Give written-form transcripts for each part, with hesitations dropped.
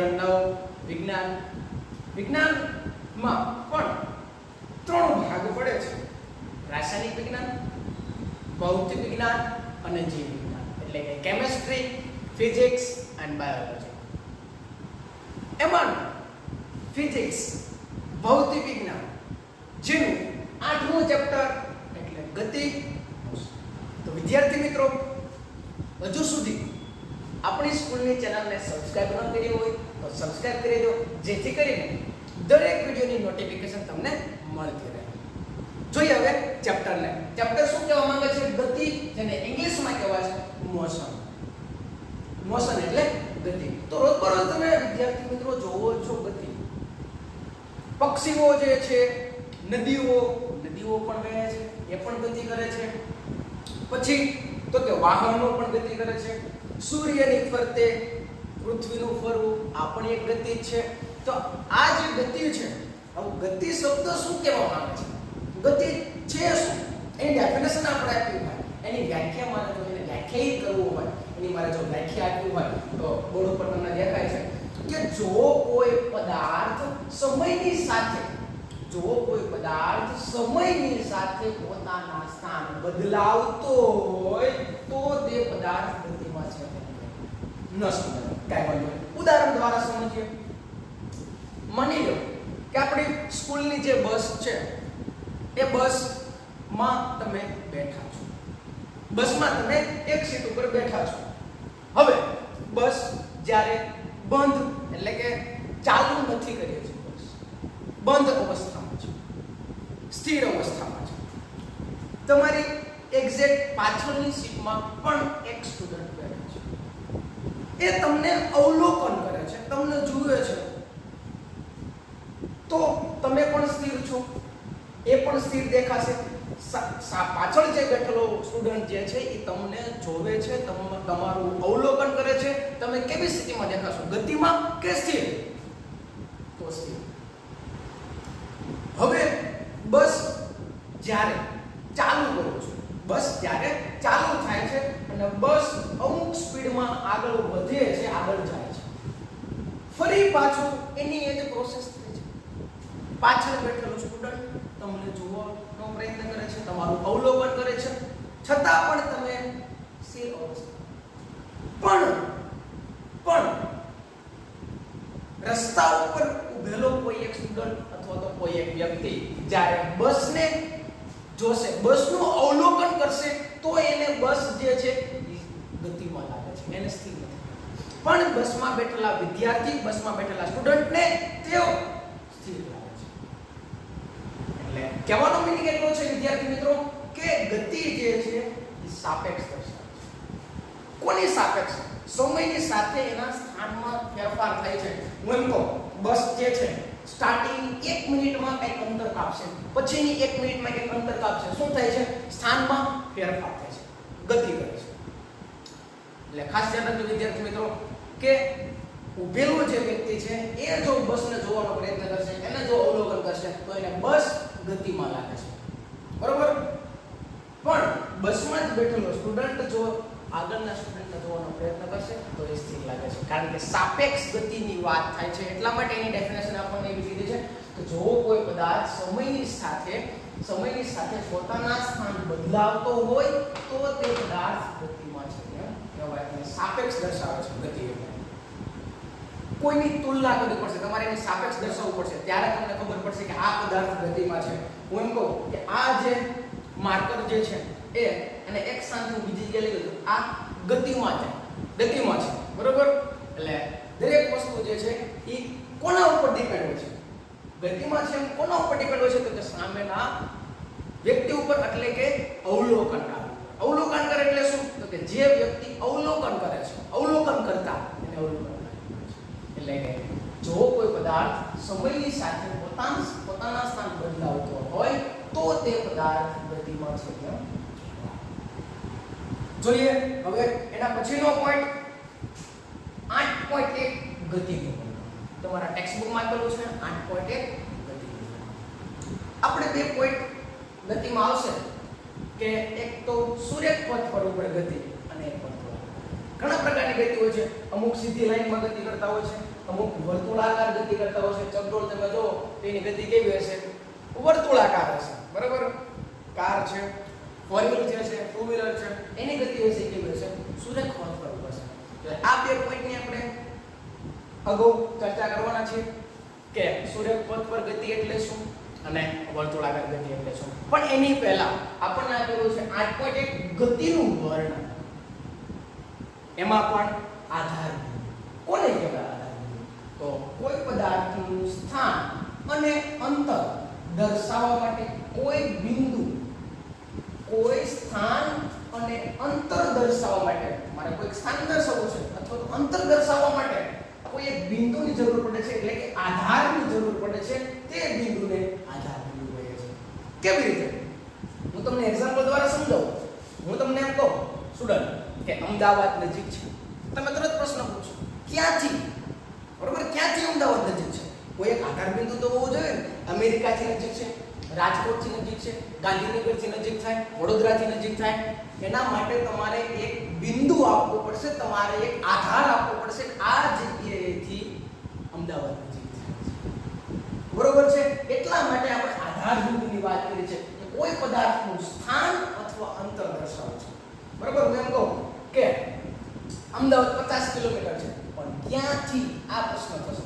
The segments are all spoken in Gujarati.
ધોરણ 9 વિજ્ઞાન. વિજ્ઞાનમાં પણ 3 ભાગ પડે છે: રાસાયણિક વિજ્ઞાન, ભૌતિક વિજ્ઞાન અને જીવ વિજ્ઞાન. એટલે કે કેમિસ્ટ્રી, ફિઝિક્સ એન્ડ બાયોલોજી. એમાં ફિઝિક્સ, ભૌતિક વિજ્ઞાન, જીવ, 8મું ચેપ્ટર એટલે ગતિ. તો વિદ્યાર્થી મિત્રો, હજુ સુધી આપણી સ્કૂલની ચેનલને સબસ્ક્રાઇબ ન કરી હોય તો સબસ્ક્રાઇબ કરી દો, જેથી કરીને દરેક વિડિયોની નોટિફિકેશન તમને મળતી રહે. જોઈએ હવે ચેપ્ટરને. ચેપ્ટર શું કહેવા માંગે છે? ગતિ, જેને ઇંગ્લિશમાં કહેવાય છે મોશન. મોશન એટલે ગતિ. તો રોજબરોજ તમે વિદ્યાર્થી મિત્રો જોવો છો ગતિ. પક્ષીઓ જે છે, નદીઓ પણ વહે છે, એ પણ ગતિ કરે છે. પછી તો કે વાહનો પણ ગતિ કરે છે. સૂર્યની ફરતે પૃથ્વીનું ફરવું આ પણ એક ગતિ છે. તો આ જે ગતિ છે, હવે ગતિ શબ્દ શું કહેવા માંગે છે? ગતિ છે શું? એની ડેફિનેશન આપણે આપી હોય, એની વ્યાખ્યા મારે જો એને વ્યાખ્યાયિત કરવું હોય, એની મારે જો વ્યાખ્યા આપવી હોય તો બોર્ડ ઉપર તમને દેખાય છે કે જો કોઈ પદાર્થ સમયની સાથે પોતાના સ્થાન બદલાવતો હોય તો તે પદાર્થ ગતિમાં છે. ન સમજાય કાંઈ વાંધો નહીં. ઉદાહરણ દ્વારા સમજીએ. માની લો કે આપણી સ્કૂલની જે બસ છે, એ બસમાં તમે બેઠા છો. બસમાં તમે એક સીટ ઉપર બેઠા છો. હવે બસ જ્યારે બંધ એટલે કે ચાલુ નથી કરી છે, બસ બંધ અવસ્થામાં છે, સ્થિર અવસ્થામાં છે. તમારી એક્ઝેક્ટ પાછળની સીટમાં પણ એક સ્ટુડન્ટ બેઠા છે. એ તમને અવલોકન કરે છે, તમને જુએ છે. તો તમે પણ સ્થિર છો, એ પણ સ્થિર દેખાશે. પાછળ જે બેઠેલો સ્ટુડન્ટ જે છે એ તમને જોવે છે, તમારું અવલોકન કરે છે. તમે કેવી સ્થિતિમાં દેખાશો? ગતિમાં કે સ્થિર? તો સ્થિર. હવે બસ જ્યારે ચાલુ કરો છો, બસ જ્યારે ચાલુ થાય છે અને બસ અમુક સ્પીડમાં આગળ વધે છે, આગળ જાય છે, ફરી પાછું એની એ જ પ્રોસેસ થાય છે. પાછળ બેઠેલો સ્ટુડન્ટ તમને જોવાનો પ્રયત્ન કરે છે, તમારું અવલોકન કરે છે, છતાં પણ તમે સ્થિર અવસ્થા. પણ રસ્તા ઉપર ઉભેલો કોઈ એક સ્ટુડન્ટ અથવા તો કોઈ એક વ્યક્તિ જ્યારે બસને જોશે, બસનું અવલોકન કરશે, તો એને બસ જે છે ગતિમાં લાગે છે, એને સ્થિર નથી. પણ બસમાં બેઠેલા વિદ્યાર્થી, બસમાં બેઠેલા સ્ટુડન્ટને તેઓ સ્થિર લાગે છે. એટલે કહેવાનો મીનિંગ એટલો છે વિદ્યાર્થી મિત્રો કે ગતિ જે છે એ સાપેક્ષ દર્શાવે છે. કોની સાપેક્ષ? સમયની સાથે એના સ્થાનમાં ફેરફાર થાય છે. હું એમ કહું, બસ જે છે સ્ટાર્ટિંગ 1 મિનિટમાં કંઈક અંતર કાપશે, પછીની 1 મિનિટમાં કંઈક અંતર કાપશે. શું થાય છે? સ્થાનમાં ફેરફાર થાય છે, ગતિ કરે છે. એટલે ખાસ ધ્યાન રાખજો વિદ્યાર્થી મિત્રો કે ઉભેલો જે વ્યક્તિ છે એ જો બસને જોવાનો પ્રયત્ન કરશે, એને જો અવલોકન કરશે, તો એને બસ ગતિમાં લાગે છે, બરોબર. પણ બસમાં જ બેઠેલો સ્ટુડન્ટ જો આગળના સ્ટુડન્ટને જોવાનો પ્રયત્ન કરશે તો એ સ્થિર લાગે છે, કારણ કે સાપેક્ષ ગતિની વાત થાય છે. એટલા માટે એની ડેફિનેશન આપણને એવી કીધી છે કે જો કોઈ પદાર્થ સમયની સાથે પોતાના સ્થાન બદલાવતો હોય તો તે પદાર્થ ગતિમાં છે, એમ કહેવાય. અને સાપેક્ષ દર્શાવે છે ગતિ. કોઈની તુલના કરવી પડશે, તમારે એની સાપેક્ષ દર્શાવવું પડશે, ત્યારે તમને ખબર પડશે કે આ પદાર્થ ગતિમાં છે. હું એમ કહું કે આ જે માર્કર જે છે એ અને એક સ્થાનથી બીજી જગ્યાએ લઈ ગયો, આ ગતિમાં છે, બરોબર. એટલે દરેક વસ્તુ જે છે એ કોના ઉપર ડિપેન્ડ હોય છે? ગતિમાં છે એમ કોના ઉપર ડિપેન્ડ હોય છે? તો કે સામેના વ્યક્તિ ઉપર, એટલે કે અવલોકનકાર. અવલોકન કરે એટલે શું? તો કે જે વ્યક્તિ અવલોકન કરે છે, અવલોકન કરતા એને અવલોકન. એટલે કે જો કોઈ પદાર્થ સમયની સાથે પોતાના સ્થાન બદલાવતો હોય તો તે પદાર્થ ગતિમાં છે. જોઈએ હવે એના પછીનો પોઈન્ટ 8.1 ગતિનો. તમારા ટેક્સ્ટબુકમાં આપેલું છે 8.1 ગતિનો. આપણે બે પોઈન્ટ ગતિમાં આવશે કે એક તો સૂર્યપથ પર ઉપર ગતિ અને એક પથ પર. ઘણા પ્રકારની ગતિ હોય છે. અમુક સીધી લાઈનમાં ગતિ કરતા હોય છે, અમુક વર્તુળાકાર ગતિ કરતા હોય છે. ચકડોળ તમે જો તો એની ગતિ કેવી હશે? વર્તુળાકાર હશે. બરાબર? કાર છે, ફોર વ્હીલર છે, ટુ વ્હીલર છે, એની ગતિ હશે કેવી હશે? સુરેખ વર્તુળ હશે. તો આ બે પોઈન્ટની આપણે અગાઉ ચર્ચા કરવાના છે કે સુરેખ પથ પર ગતિ એટલે શું અને વર્તુળાકાર ગતિ એટલે શું. પણ એની પહેલા આપણને આપેલું છે 8.1 ગતિનું વર્ણન. એમાં પણ આધાર કોને કહેવાય? આધાર તો કોઈ પદાર્થનું સ્થાન અને અંતર દર્શાવવા માટે કોઈ બિંદુ, કોઈ સ્થાન અને અંતર દર્શાવવા માટે, મારે કોઈ સ્થાન દર્શાવવું છે અથવા તો અંતર દર્શાવવા માટે કોઈ એક બિંદુની જરૂર પડે છે, એટલે કે આધારની જરૂર પડે છે. તે બિંદુને આધાર બિંદુ કહે છે. કેવી રીતે? હું તમને એક્ઝામ્પલ દ્વારા સમજાવું. હું તમને એમ કહું સ્ટુડન્ટ કે અમદાવાદ નજીક છે, તમે તરત પ્રશ્ન પૂછો ક્યાંથી? બરોબર? ક્યાંથી અમદાવાદ નજીક છે? કોઈ એક આધાર બિંદુ તો હોવું જોઈએ ને. અમેરિકાથી નજીક છે, રાજકોટથી નજીક છે, ગાંધીનગરથી નજીક થાય, વડોદરાથી નજીક થાય. એના માટે તમારે એક બિંદુ આપવો પડશે, તમારે એક આધાર આપવો પડશે. આ જગ્યાએથી અમદાવાદ નજીક થાય છે. બરોબર છે? એટલા માટે આપણે આધાર બિંદુની વાત કરી છે કે કોઈ પદાર્થનું સ્થાન અથવા અંતર દર્શાવે છે. બરોબર? હું એમ કહું કે અમદાવાદ 50 કિલોમીટર છે, પણ ક્યાંથી? આ પ્રશ્ન થશે.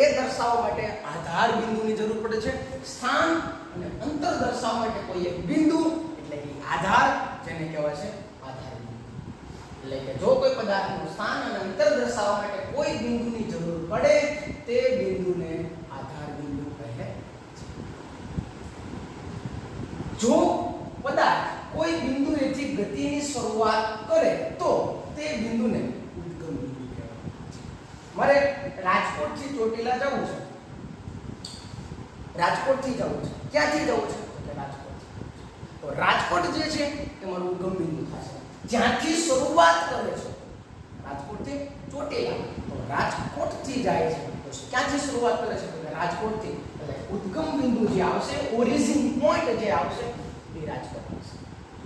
એ દર્શાવવા માટે આધાર બિંદુની જરૂર પડે છે. સ્થાન અને અંતર દર્શાવવા માટે કોઈ એક બિંદુ, એટલે કે આધાર, જેને કહેવાય છે આધાર બિંદુ. એટલે કે જો કોઈ પદાર્થનું સ્થાન અને અંતર દર્શાવવા માટે કોઈ બિંદુની જરૂર પડે, તે બિંદુને આધાર બિંદુ કહે છે. જો પદાર્થ કોઈ બિંદુએથી ગતિની શરૂઆત કરે તો તે બિંદુને ઉદ્ગમ બિંદુ કહેવાય છે. મારે રાજકોટથી ચોટીલા જવું છે. રાજકોટથી જવું છે. ક્યાંથી જવું છે? રાજકોટથી. તો રાજકોટ જે છે એ મારું ઉદ્ગમ બિંદુ થશે. જ્યાંથી શરૂઆત કરે છે રાજકોટથી ચોટીલા, તો રાજકોટથી જાય છે. તો ક્યાંથી શરૂઆત કરે છે? તો રાજકોટથી. એટલે ઉદ્ગમ બિંદુ જે આવશે, ઓરિજિન પોઈન્ટ જે આવશે, એ રાજકોટ આવશે.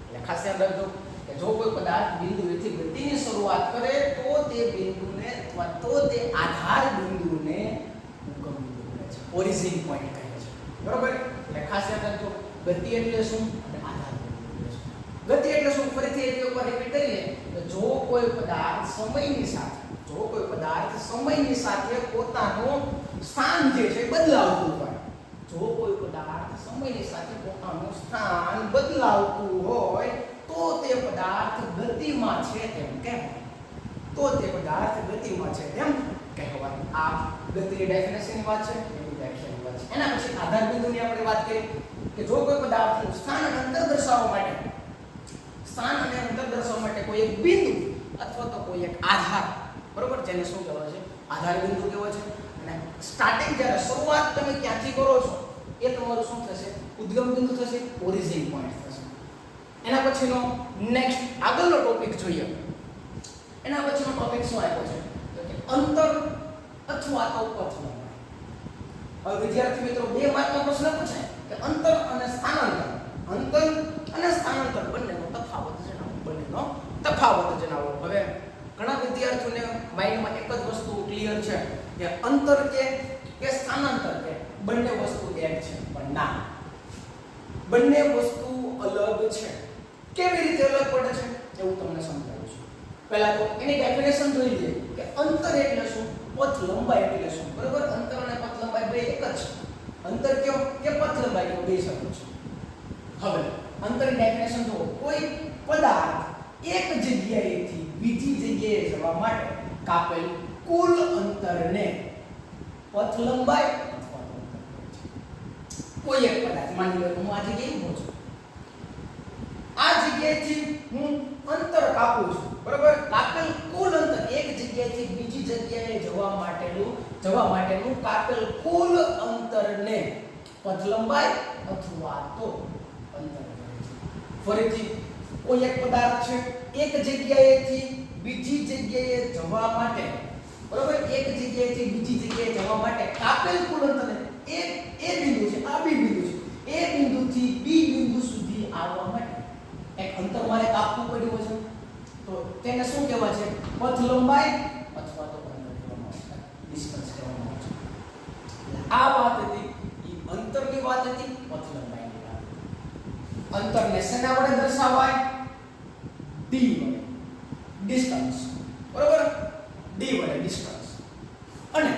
એટલે ખાસ યાદ રાખજો કે જો કોઈ પદાર્થ બિંદુએથી ગતિની શરૂઆત કરે તો તે બિંદુને અથવા તો તે આધાર બિંદુને ઉદ્ગમ બિંદુ કહે છે, ઓરિજિન પોઈન્ટ કહે છે. બરોબર? એટલે ખાસ યાદ રાખજો ગતિ એટલે શું અને આધાર બિંદુ એટલે શું. ગતિ એટલે શું? ફરીથી એક વાર રિપીટ કરીએ તો જો કોઈ પદાર્થ સમયની સાથે પોતાનું સ્થાન જે છે બદલાવતું હોય, જો કોઈ પદાર્થ સમયની સાથે પોતાનું સ્થાન બદલાવતું હોય તો તે પદાર્થ ગતિમાં છે તેમ કહેવાય. તો તે પદાર્થ ગતિમાં છે તેમ કહેવાય. આ ગતિની ડેફિનેશનની વાત છે, એની વ્યાખ્યાની વાત છે. એના પછી આધાર બિંદુની આપણે વાત કરી કે જો કોઈ પદાર્થનું સ્થાન અને અંતર દર્શાવવા માટે કોઈ એક બિંદુ અથવા તો કોઈ એક આધાર, બરોબર, જેને શું કહેવાય છે? આધાર બિંદુ કહેવાય છે. અને સ્ટાર્ટિંગ જ્યારે શરૂઆત તમે ક્યાંથી કરો છો એ તમારું શું થશે? ઉદ્ગમ બિંદુ થશે, ઓરિજિન પોઈન્ટ થશે. એના પછીનો નેક્સ્ટ આગળનો ટોપિક જોઈએ. એના પછીનો ટોપિક શું આપ્યો છે? તો કે અંતર અથવા તો પથ લંબાઈ. હવે વિદ્યાર્થી મિત્રો 2 માર્કનો પ્રશ્ન પૂછાય કે અંતર અને સ્થાનાંતર. અંતર અને સ્થાનાંતર બંનેનો તફાવત જણાવો. હવે ઘણા વિદ્યાર્થીઓને માઇન્ડમાં એક જ વસ્તુ ક્લિયર છે કે અંતર કે સ્થાનાંતર કે બંને વસ્તુ એક છે, પણ ના, બંને વસ્તુ અલગ છે. કેવી રીતે અલગ પડે છે એવું તમને સમજાવું છું. પહેલા તો એની ડેફિનેશન જોઈ લઈએ કે અંતર એટલે શું, પથ લંબાઈ એટલે શું. બરોબર? અંતર અને પથ લંબાઈ બે એક જ છે. અંતર કયો કે પથ લંબાઈ કયો, બે શબ્દો છે. હવે અંતરની ડેફિનેશન જુઓ. કોઈ પદાર્થ એક જગ્યાએથી બીજી જગ્યાએ જવા માટે કાપેલ કુલ અંતરને પથ લંબાઈ અથવા અંતર કહે છે. કોઈ એક પદાર્થ, માની લો હું આ જગ્યાએ ઊભો છું, આ જગ્યાએથી હું અંતર કાપું છું, બરોબર? કાપેલ કુલ અંતર, એક જગ્યાએથી બીજી જગ્યાએ જવા માટેનું કાપેલ કુલ અંતરને પથ લંબાઈ અથવા તો અંતર કહે છે. ફરીથી કોઈ એક પદાર્થ છે, એક જગ્યાએથી બીજી જગ્યાએ જવા માટે, બરોબર, એક જગ્યાએથી બીજી જગ્યાએ જવા માટે કાપેલ કુલ અંતરને એ બિંદુ છે, આ બી બિંદુ છે, એ બિંદુથી બી બિંદુ સુધી આવવા માટે એક અંતર મારે કાપવું પડ્યું છે. તો તેને શું કહેવાય છે? પથ લંબાઈ અથવા તો અંતર કહેવામાં આવે છે, ડિસ્ટન્સ કહેવામાં આવે છે. આ વાત હતી એ અંતરની વાત હતી, પથ લંબાઈની વાત. અંતરને શેના વડે દર્શાવાય? d વડે, ડિસ્ટન્સ. બરોબર? d વડે ડિસ્ટન્સ. અને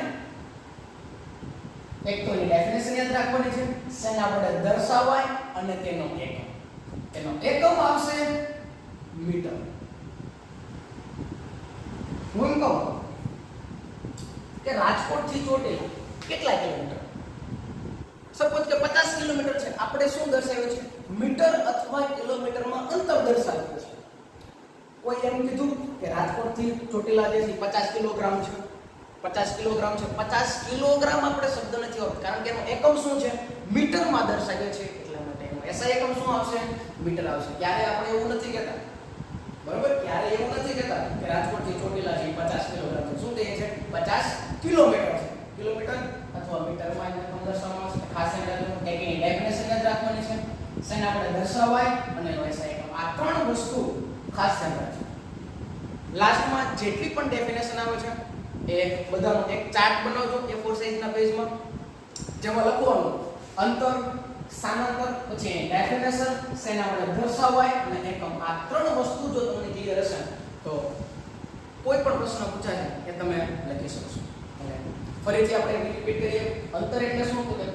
એક તો એની ડેફિનેશન યાદ રાખવાની છે, શેના વડે દર્શાવાય અને તેનો એકમ. તેનો એકમ આવશે મીટર. હું કહું કે રાજકોટ થી ચોટીલા કેટલા કિલોમીટર? સપોઝ કે 50 કિલોમીટર છે. આપણે શું દર્શાવ્યું છે? મીટર અથવા કિલોમીટરમાં અંતર દર્શાવ્યું છે. કોઈ એમ કીધું કે રાજકોટ થી ચોટીલા જે છે 50 કિલોગ્રામ છે. 50 કિલોગ્રામ છે. 50 કિલોગ્રામ આપણે શબ્દ નથી આવતો, કારણ કે એનો એકમ શું છે? મીટરમાં દર્શાવ્યો છે. એટલા માટે એનો એસઆઈ એકમ શું આવશે? મીટર આવશે. ક્યારે આપણે એવું નથી કહેતા, બરોબર? ક્યારે એવું નથી કહેતા કે રાજકોટ થી ચોટીલા છે 50 કિલોગ્રામ છે. શું કહીએ છે? 50 કિલોમીટર છે. કિલોમીટર અથવા મીટરમાં એને દર્શાવવામાં આવશે. ખાસ યાદ રાખો કે એની ડેફિનેશન યાદ રાખવાની છે, શેના વડે દર્શાવાય અને એનો એસઆઈ એકમ. આ ત્રણ વસ્તુ ખાસ યાદ રાખજો. લાસ્ટમાં જેટલી પણ ડેફિનેશન આવે છે એ બધાનો એક ચાર્ટ બનાવજો A4 સાઈઝના પેજમાં, જેમાં લખવાનું અંતર, સ્થાનાંતર, પછી ડેફિનેશન, શેના વડે દર્શાવાય અને એકમ. આ ત્રણ વસ્તુ જો તમને ક્લિયર હશે તો કોઈ પણ પ્રશ્ન પૂછાય કે તમે લખી શકશો. ફરીથી આપણે રિપીટ કરીએ. અંતર એટલે શું? તો કે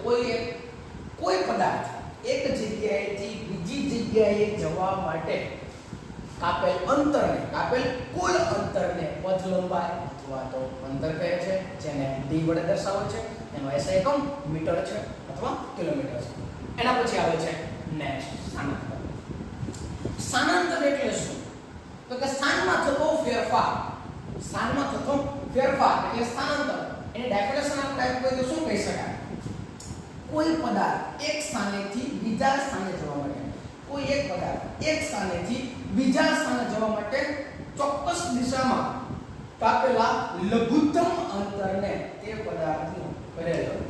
કોઈ પદાર્થ એક જગ્યાએથી બીજી જગ્યાએ જવા માટે કાપેલ અંતરને, કાપેલ કુલ અંતરને પથ લંબાઈ અથવા તો અંતર કહે છે, જેને d વડે દર્શાવે છે. એનો એસઆઈ એકમ મીટર છે અથવા કિલોમીટર છે. એના પછી આવે છે નેક્સ્ટ સ્થાનાંતર. સ્થાનાંતર એટલે શું? તો કે સ્થાનમાં થતો ફેરફાર. સ્થાનમાં થતો ફેરફાર એટલે સ્થાનાંતર. એની ડેફિનેશન આપણે આપીએ તો શું કહી શકાય? કોઈ પદાર્થ એક સ્થાનેથી બીજા સ્થાને જવા માટે, કોઈ એક પદાર્થ એક સ્થાનેથી બીજા સ્થાને જવા માટે ચોક્કસ દિશામાં કાપેલા લઘુત્તમ અંતરને તે પદાર્થનું કરેલું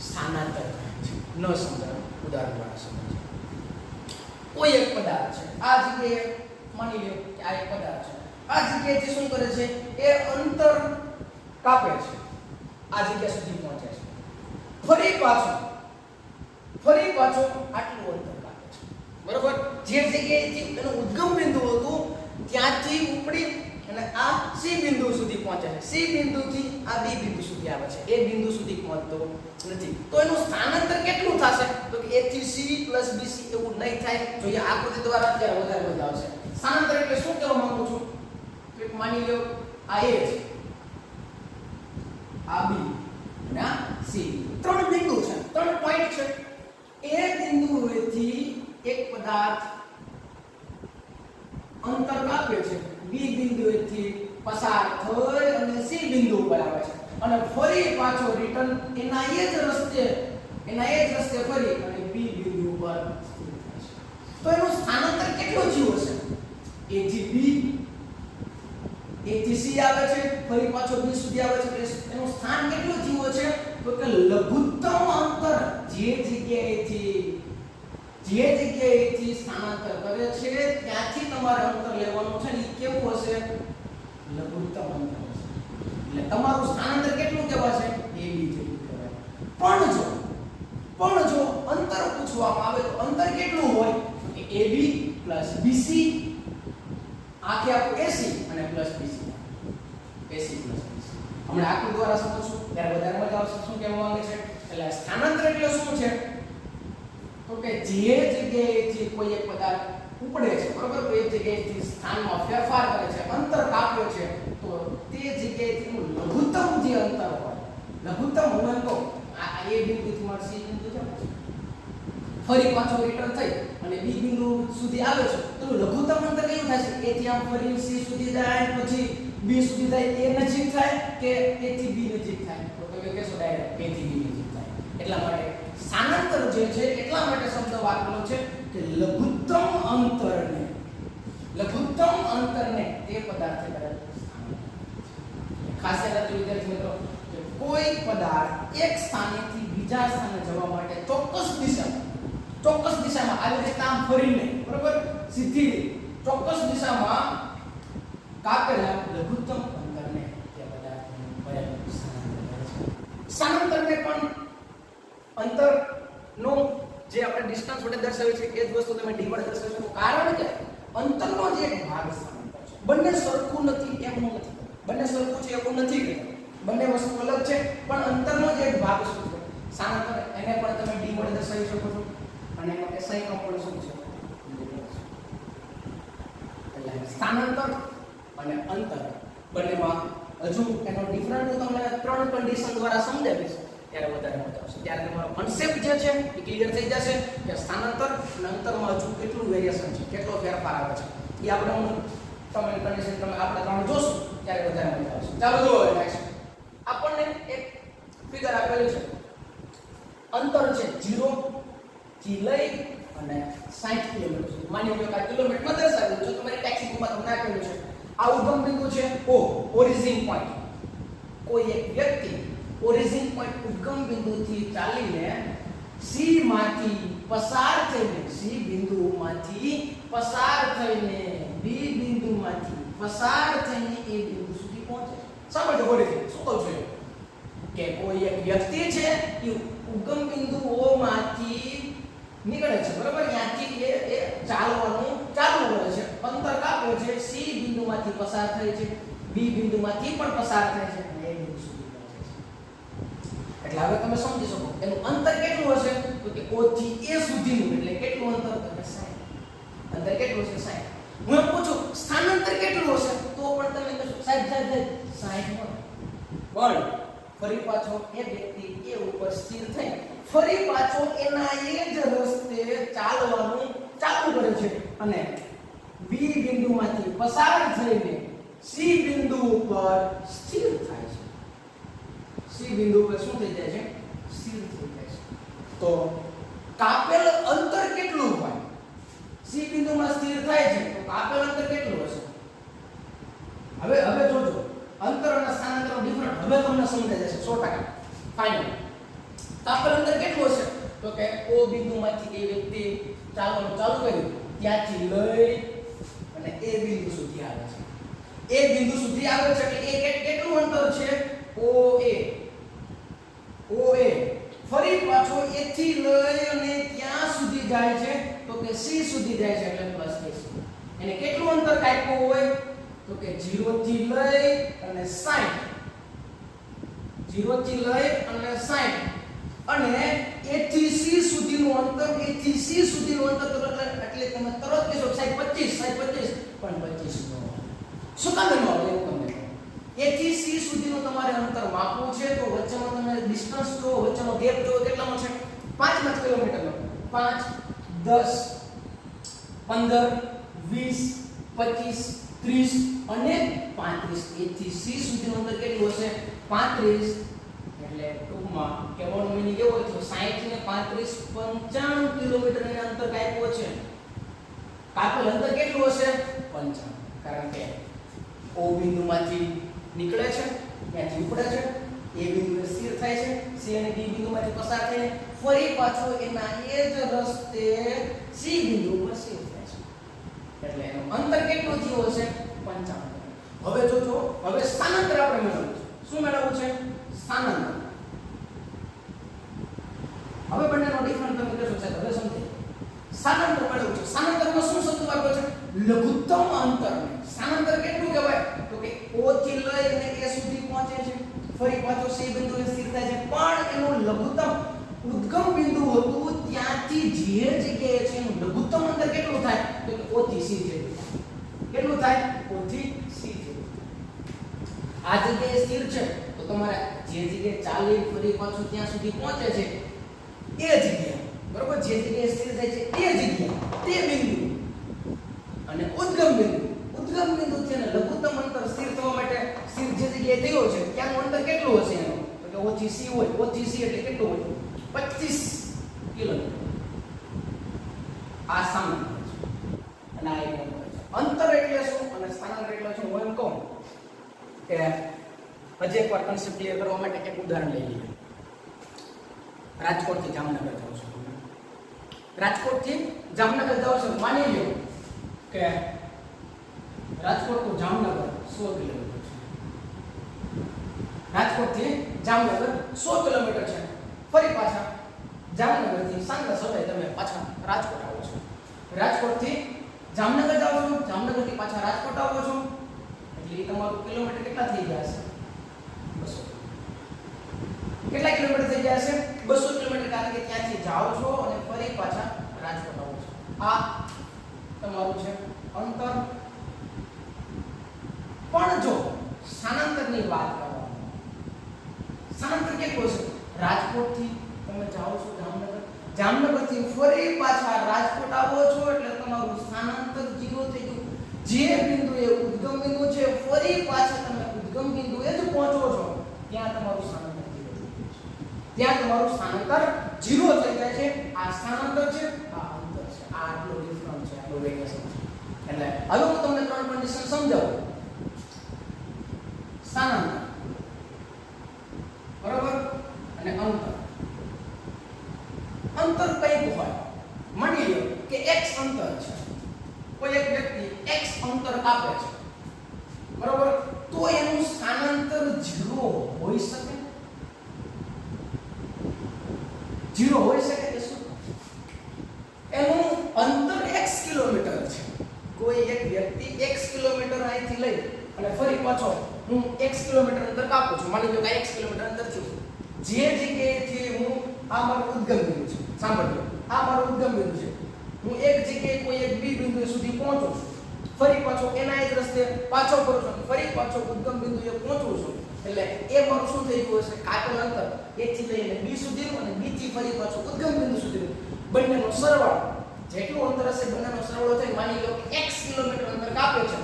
સ્થાનાંતર કહે છે. ન સમજાય ઉદાહરણ દ્વારા સમજો. કોઈ એક પદાર્થ છે, આ જગ્યાએ માની લો કે આ એક પદાર્થ છે, આ જગ્યાએથી શું કરે છે? એ અંતર કાપે છે, આ જગ્યા સુધી પહોંચે છે. ફરી પાછો આટલું અંતર કાપે છે. બરોબર? જે જગ્યાએથી એનું ઉદ્ગમ બિંદુ હતું ત્યાંથી ઉપડી અને આ સી બિંદુ સુધી પહોંચે છે. સી બિંદુથી આ બી બિંદુ સુધી આવે છે. એ બિંદુ સુધી પહોંચતો નથી. તો એનું સ્થાનાંતર કેટલું થશે? તો કે a થી c + bc એવું નહીં થાય. જોઈએ આકૃતિ દ્વારા અત્યારે વધારે આવશે. સ્થાનાંતર એટલે શું કહેવા માંગુ છું? તો માની લો આ a છે, આ b અને આ c. ત્રણ બિંદુ છે, ત્રણ પોઈન્ટ છે. એ બિંદુએથી એક પદાર્થ અંતર કાપે છે, બી બિંદુએથી પસાર થઈ અને સી બિંદુ ઉપર આવે છે અને ફરી પાછો રિટર્ન એના એ જ રસ્તે ફરી અને બી બિંદુ ઉપર સ્થિત થાય છે. તો એનું સ્થાનાંતર કેટલું થયું હશે? a થી b, a થી c આવે છે, ફરી પાછો b સુધી આવે છે. એનું સ્થાન કેટલું થયું છે? તો કે લઘુત્તમ અંતર જે જગ્યાએથી સ્થાનાંતર કરે છે ત્યાંથી તમારે અંતર લેવાનું છે ને એ કેવું હશે? લઘુત્તમ અંતર હશે. એટલે તમારું સ્થાનાંતર કેટલું કહેવાશે? ab જેટલું કહેવાય. પણ જો અંતર પૂછવામાં આવે તો અંતર કેટલું હોય? કે ab + bc આખે આખું ac અને + bc. ac + bc. હમણાં આકૃતિ દ્વારા સમજશું ત્યારે વધારે મજા આવશે. શું કહેવા માંગે છે? એટલે સ્થાનાંતર એટલે શું છે? તો કે જે જગ્યાએથી કોઈ એક પદાર્થ ઉપડે છે, બરોબર, તો એ જગ્યાએથી સ્થાનમાં ફેરફાર કરે છે, અંતર કાપે છે, તો તે જગ્યાએથી લઘુત્તમ જે અંતર હોય, લઘુત્તમ હોય તો આ a બિંદુથી માર c બિંદુ છે, ફરી પાછો રિટર્ન થઈ અને b બિંદુ સુધી આવે છે, તો લઘુત્તમ અંતર કેવું થાય છે? a થી આમ ફરી c સુધી જાય, પછી b સુધી જાય. a નજીક થાય કે a થી b નજીક થાય? તો તમે કહેશો ડાયરેક્ટ a થી b નજીક થાય. એટલા માટે સ્થાનાંતર જે છે એટલા માટે શબ્દ વાપરેલો છે કે લઘુત્તમ અંતરને તે પદાર્થે કરેલું સ્થાનાંતર. ખાસ યાદ રાખજો વિદ્યાર્થી મિત્રો કે કોઈ પદાર્થ એક સ્થાનેથી બીજા સ્થાને જવા માટે ચોક્કસ દિશામાં આવી રીતે આમ ફરીને, બરોબર, સીધી ચોક્કસ દિશામાં કાપેલા લઘુત્તમ અંતરને તે બધા સ્થાનાંતરને પણ અંતરનો જે આપણે ડિસ્ટન્સ વડે દર્શાવીએ છીએ એ જ વસ્તુ તમે ડી વડે દર્શાવી શકો. કારણ કે અંતરનો જે એક ભાગ સ્થાનાંતર છે. બંને સરખું નથી એમ નથી. બંને સરખું છે એવું નથી કે બંને વસ્તુ અલગ છે, પણ અંતરનો જે એક ભાગ શું છે સ્થાનાંતર, એને પણ તમે ડી વડે દર્શાવી શકો છો. અને એનો એસઆઈ કોમ્પોનન્ટ શું છે? એટલે સ્થાનાંતર અને અંતર બંનેમાં હજુ એનો ડિફરન્ટ હું તમને 3 કન્ડિશન દ્વારા સમજાવીશ ત્યારે વધારે મજા આવશે. ત્યારે તમારો કન્સેપ્ટ જે છે એ ક્લિયર થઈ જશે કે સ્થાનાંતર અને અંતરમાં હજુ કેટલું વેરિએશન છે, કેટલો ફેરફાર આવે છે. એ આપણે તમે કન્ડિશન તમે આપણે ત્રણ જોશું ત્યારે વધારે મજા આવશે. ચાલો જુઓ નેક્સ્ટ. આપણને એક ફિગર આપેલું છે. અંતર છે 0 થી લઈ અને 60 કિલોમીટર સુધી. માની લો કે આ કિલોમીટરમાં દર્શાવેલું છે. તમારી ટેક્સ્ટ બુકમાં તમને આપેલું છે. આ ઉગમ બિંદુ છે O, ઓરિજિન પોઈન્ટ. કોઈ એક વ્યક્તિ ઓરિજિન પોઈન્ટ ઉગમ બિંદુથી ચાલીને C માંથી પસાર થઈને C બિંદુમાંથી પસાર થઈને B બિંદુમાંથી પસાર થઈને A બિંદુ સુધી પહોંચે. સમજો ઓરિજિન શું કહું છું કે કોઈ એક વ્યક્તિ છે એ ઉગમ બિંદુ O માંથી નીકળે છે, બરાબર? ત્યાંથી એ ચાલવાનું ચાલુ કરે છે, અંતર કાપે છે, C બિંદુમાંથી પસાર થાય છે, B બિંદુમાંથી પણ પસાર થાય છે અને A બિંદુ સુધી પહોંચે છે. એટલે હવે તમે સમજી શકો એનું અંતર કેટલું હશે તો કે O થી A સુધીનું. એટલે કેટલું અંતર? તો કે 60. અંતર કેટલું છે? 60. હું એમ પૂછું સ્થાનાંતર કેટલું હશે તો પણ તમે કહેશો 60 પણ ફરી પાછો એ વ્યક્તિ એ ઉપર સ્થિર થઈ ફરી પાછો એના એ જ રસ્તે ચાલવાનું ચાલુ કરે છે અને B બિંદુમાંથી પસાર થઈને C બિંદુ ઉપર સ્થિર થાય છે. C બિંદુ પર શું થઈ જાય છે? સ્થિર થઈ જાય છે. તો કાપેલ અંતર કેટલું હોય? C બિંદુમાં સ્થિર થાય છે તો કાપેલ અંતર કેટલું હશે? હવે જોજો અંતર અને સ્થાનાંતરનો ડિફરન્ટ હવે તમને સમજાઈ જશે 100%. ફાઇનલ કાપેલ અંતર કેટલું હશે તો કે O બિંદુમાંથી એ વ્યક્તિ ચાલવાનું ચાલુ કર્યું ત્યાંથી લઈ અને A બિંદુ સુધી આવે છે. A બિંદુ સુધી આવે છે એટલે એ કેટલું અંતર છે? OA ફરી પાછો A થી લઈ અને ત્યાં સુધી જાય છે તો કે C સુધી જાય છે એટલે પ્લસ AC. એને કેટલું અંતર કાપ્યું હોય તો કે 0 થી લઈ અને 60. 0 થી લઈ અને 60 અને A થી C સુધીનું અંતર, A થી C સુધીનું અંતર એટલે તમે તરત કહેશો સાહેબ 25 પણ 25 નો. શું કામ ન આવે એવું તમને? A થી C સુધીનું તમારે અંતર માપવું છે તો વચ્ચેનો તમે ડિસ્ટન્સ જો વચ્ચેનો ગેપ જો કેટલાનો છે? 5 કિલોમીટરનો. 5 10 15 20 25 30 અને 35. A થી C સુધીનું અંતર કેટલું હશે? 35. એટલે ટૂંકમાં કહેવાનો મીનિંગ એવો છે 60 ને 35 95 કિલોમીટર નું અંતર કાપ્યું છે. કાપેલ અંતર કેટલું હશે? 55. કારણ કે O બિંદુમાંથી નીકળે છે ત્યાંથી ઉપડે છે, A બિંદુએ સ્થિર થાય છે, C અને B બિંદુમાંથી પસાર થઈને ફરી પાછો એના એ જ રસ્તે C બિંદુ પર સ્થિર થાય છે. એટલે એનું અંતર કેટલું થયું હશે? 55. હવે જોજો હવે સ્થાનાંતર આપણે મેળવવું છે. શું મેળવવું છે? સ્થાનાંતર. હવે બંનેનો ડિફરન્સ તમે કહેશો સાહેબ હવે સમજાય. સ્થાનાંતર મેળવવું છે. સ્થાનાંતરમાં શું શબ્દ વાપર્યો છે? લઘુત્તમ અંતર. સ્થાનાંતર કેટલું કહેવાય તો કે O થી લઈ અને A સુધી પહોંચે છે, ફરી પાછો C બિંદુએ સ્થિર થાય છે, પણ એનું લઘુત્તમ ઉદ્ગમ બિંદુ હતું ત્યાંથી જે જગ્યાએ છે એનું લઘુત્તમ અંતર કેટલું થાય તો કે O થી C જેટલું. કેટલું થાય? O થી C જેટલું. આ જગ્યાએ સ્થિર છે તો તમારે જે જગ્યાએ ચાલી ફરી પાછું ત્યાં સુધી પહોંચે છે એ જગ્યા, બરોબર? જે જગ્યાએ સ્થિર થાય છે એ જગ્યા, તે બિંદુ અને ઉદ્ગમ બિંદુ છે ને લઘુત્તમ અંતર સ્થિર થવા માટે સ્થિર જે જગ્યાએ થયો છે ત્યાંનું અંતર કેટલું હશે એનું તો કે O થી C હોય. O થી C એટલે કેટલું હોય? 25 કિલોમીટર. આ સ્થાનાંતર છે અને આ એક અંતર એટલે શું અને સ્થાનાંતર એટલે શું? હું એમ કહું કે હજી એકવાર કન્સેપ્ટ ક્લિયર કરવા માટે એક ઉદાહરણ લઈ લઈએ. રાજકોટ થી જામનગર જાવ છો. રાજકોટ થી જામનગર જાવ છો. માની લો કે રાજકોટ to જામનગર 100 કિલોમીટર છે. રાજકોટથી જામનગર 100 કિલોમીટર છે. ફરી પાછા જામનગરથી સાંજના સમયે તમે પાછા રાજકોટ આવો છો. રાજકોટથી જામનગર જાઓ છો, જામનગરથી પાછા રાજકોટ આવો છો, એટલે તમારું કિલોમીટર કેટલા થઈ ગયા હશે? 200. કેટલા કિલોમીટર થઈ ગયા હશે? 200 કિલોમીટર, કારણ કે ત્યાંથી જાઓ છો અને ફરી પાછા રાજકોટ આવો છો. આ તમારું છે અંતર. પણ જો સ્થાનાંતરની વાત કરવામાં આવે, સ્થાનાંતર કેટલું હશે? રાજકોટથી તમે જાઓ છો જામનગર, જામનગરથી ફરી પાછા રાજકોટ આવો છો એટલે તમારું સ્થાનાંતર 0 થઈ ગયું. જે બિંદુએ ઉદ્ગમ બિંદુ છે ફરી પાછા તમે ઉદ્ગમ બિંદુએ જ પહોંચો છો ત્યાં તમારું સ્થાનાંતર 0 થઈ જાય છે. ત્યાં તમારું સ્થાનાંતર 0 થઈ જાય છે. આ સ્થાનાંતર છે, આ અંતર છે, આ આટલો ડિફરન્સ છે, આટલો વેરિએશન છે. એટલે હવે હું તમને ત્રણ કન્ડિશન સમજાવું. સ્થાનાંતર, બરાબર, અને અંતર. અંતર કઈક હોય, માની લો કે x અંતર છે, કોઈ એક વ્યક્તિ x અંતર કાપે છે, બરાબર, તો એનું સ્થાનાંતર 0 હોઈ શકે? 0 હોઈ શકે કે શું? એનું અંતર x કિલોમીટર છે. કોઈ એક વ્યક્તિ x કિલોમીટર અહીંથી લઈ અને ફરી પાછો હું x કિલોમીટર અંતર કાપું છું. માની લો કે x કિલોમીટર અંતર છે. જે જગ્યાએથી હું આ મારું ઉદ્ગમ બિંદુ છે, સાંભળજો, આ મારું ઉદ્ગમ બિંદુ છે, હું એક જગ્યાએ કોઈ એક બી બિંદુ સુધી પહોંચું છું, ફરી પાછો એના જ રસ્તે પાછો ફરું છું, ફરી પાછો ઉદ્ગમ બિંદુએ પહોંચું છું, એટલે એ મારું શું થઈ ગયું હશે? કાપેલ અંતર a થી લઈને b સુધી અને b થી ફરી પાછો ઉદ્ગમ બિંદુ સુધી, બંનેનો સરવાળો જેટલું અંતર હશે બંનેનો સરવાળો થઈ, માની લો કે x કિલોમીટર અંતર કાપે છે,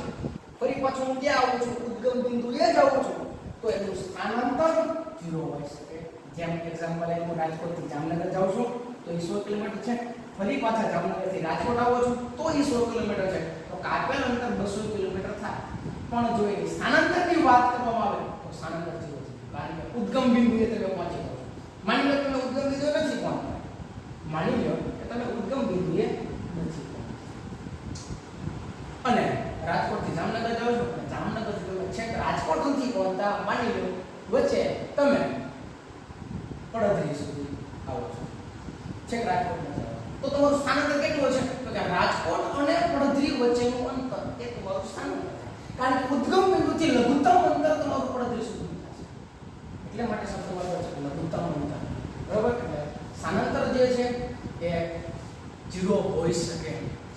ફરી પાછો હું ક્યાં આવું છું? ઉદ્ગમ બિંદુએ જ આવું છું, તો એનું સ્થાનાંતર 0 હોઈ શકે. જેમ એક્ઝામ્પલ એ હું રાજકોટથી જામનગર જાઉં છું તો એ 100 કિલોમીટર છે, ફરી પાછા જામનગરથી રાજકોટ આવો છું તો એ 100 કિલોમીટર છે, તો કાપેલ અંતર 200 કિલોમીટર થાય. પણ જો એ સ્થાનાંતરની વાત કરવામાં આવે તો સ્થાનાંતર 0 છે, કારણ કે ઉદ્ગમ બિંદુએ તમે પહોંચી જાઓ છો. માની લો તમે ઉદ્ગમ બિંદુએ નથી પહોંચતા, માની લો કે તમે ઉદ્ગમ બિંદુએ નથી પહોંચતા અને રાજકોટથી જામનગર જાઓ છો, જામનગરથી તમે છેક રાજકોટ નથી પહોંચતા, માની લો વચ્ચે તમે પડધરી સુધી આવો છો, છેક રાજકોટ નથી આવો, તો તમારું સ્થાનાંતર કેટલું છે? તો કે રાજકોટ અને પડધરી વચ્ચેનું અંતર એ તમારું સ્થાનાંતર થાય, કારણ કે ઉદ્ગમ બિંદુથી લઘુત્તમ અંતર તમારું પડધરી સુધી થશે. એટલે માટે શબ્દ વાપરો છે લઘુત્તમ અંતર, બરાબર. એટલે સ્થાનાંતર જે છે એ 0 હોઈ શકે.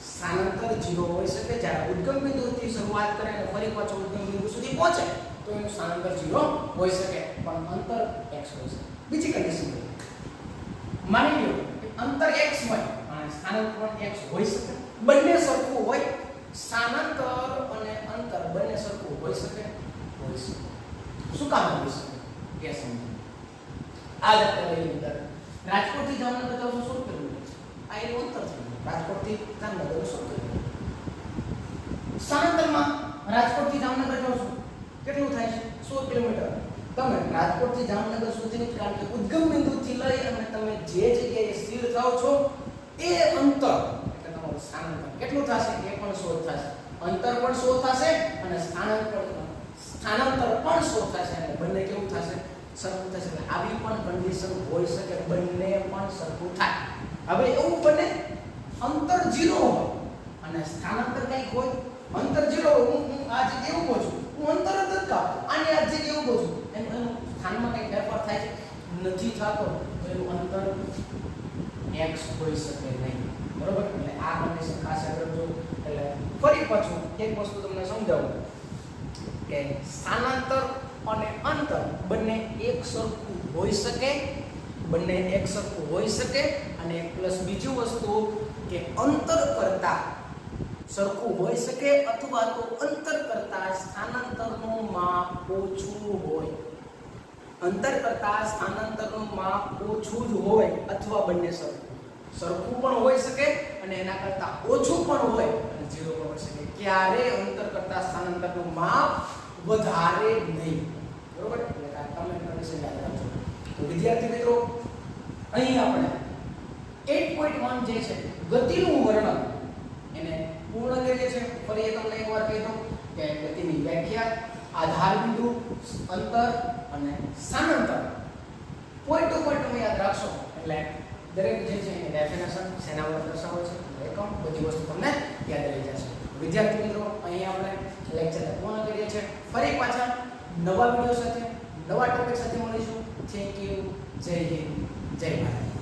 સ્થાનાંતર 0 હોઈ શકે. જ્યારે ઉદ્ગમ બિંદુથી શરૂઆત કરે અને ફરી પાછો ઉદ્ગમ બિંદુ સુધી પહોંચે તો એનું સ્થાનાંતર 0 હોઈ શકે, પણ અંતર x હોઈ શકે. બીજી કન્ડિશન માની લો કે અંતર x હોય અને સ્થાનાંતર પણ x હોઈ શકે. બંને સરખું હોય, સ્થાનાંતર અને અંતર બંને સરખું હોઈ શકે? હોઈ શકે. શું કામ હોઈ શકે? કે સમજો આ દાખલાની અંદર રાજકોટથી જામનગર જાવ 100 કિલોમીટર છે, આ એનું અંતર છે. રાજકોટથી જામનગર 100 કિલોમીટર. સ્થાનાંતરમાં રાજકોટથી જામનગર જાવ છો કેટલું થાય છે? 100 કિલોમીટર. તમે રાજકોટથી જામનગર સુધીની, કારણ કે ઉદ્ગમ બિંદુથી લઈ અને તમે જે જગ્યાએ સ્થિર થાઓ છો એ અંતર એટલે તમારું સ્થાનાંતર કેટલું થશે? એ પણ 100 થશે. અંતર પણ 100 થશે અને સ્થાનાંતર પણ 100 થશે, અને બંને કેવું થશે? સરખું થશે. એટલે આવી પણ કન્ડિશન હોઈ શકે, બંને પણ સરખું થાય. હવે એવું બને અંતર 0 હોય અને સ્થાનાંતર કંઈક હોય. અંતર 0 હોય, હું આ જગ્યાએ ઊભો છું, હું અંતર જ કાપું, આની આ જગ્યાએ ઊભો છું, એનું સ્થાનમાં કંઈ ફેરફાર થાય છે? નથી થતો, તો એનું અંતર x હોઈ શકે નહીં, બરોબર. એટલે આ કન્ડિશન ખાસ યાદ રાખજો. એટલે ફરી પાછું એક વસ્તુ તમને સમજાવું કે સ્થાનાંતર અને અંતર બંને એક સરખું હોઈ શકે, બંને એક સરખું હોઈ શકે. અને પ્લસ બીજું વસ્તુ કે અંતર કરતા સરખું હોઈ શકે અથવા તો અંતર કરતા સ્થાનાંતરનું માપ ઓછું હોય. અંતર કરતા સ્થાનાંતરનું માપ ઓછું જ હોય અથવા બંને સરખું પણ હોઈ શકે અને એના કરતા ઓછું પણ હોય અને 0 પણ હોઈ શકે. ક્યારે અંતર કરતા સ્થાનાંતરનું માપ વધારે નહીં, બરોબર. એટલે આ તમે કન્ડિશન યાદ રાખજો. તો વિદ્યાર્થી મિત્રો, અહીં આપણે 8.1 જે છે ગતિનું વર્ણન એને પૂર્ણ કરીએ છીએ. ફરી તમને એકવાર કહી દઉં કે ગતિની વ્યાખ્યા, આધાર બિંદુ, અંતર અને સ્થાનાંતર પોઈન્ટ ટુ પોઈન્ટ તમે યાદ રાખશો એટલે દરેક જે છે એની ડેફિનેશન શેના વડે દર્શાવે છે એકમ બધી વસ્તુ તમને યાદ રહી જશે. વિદ્યાર્થી મિત્રો અહીં આપણે લેક્ચર પૂર્ણ કરીએ છીએ. ફરી પાછા નવા વિડીયો સાથે નવા ટોપિક સાથે મળીશું. Thank you. જય હિન્દ, જય ભારત.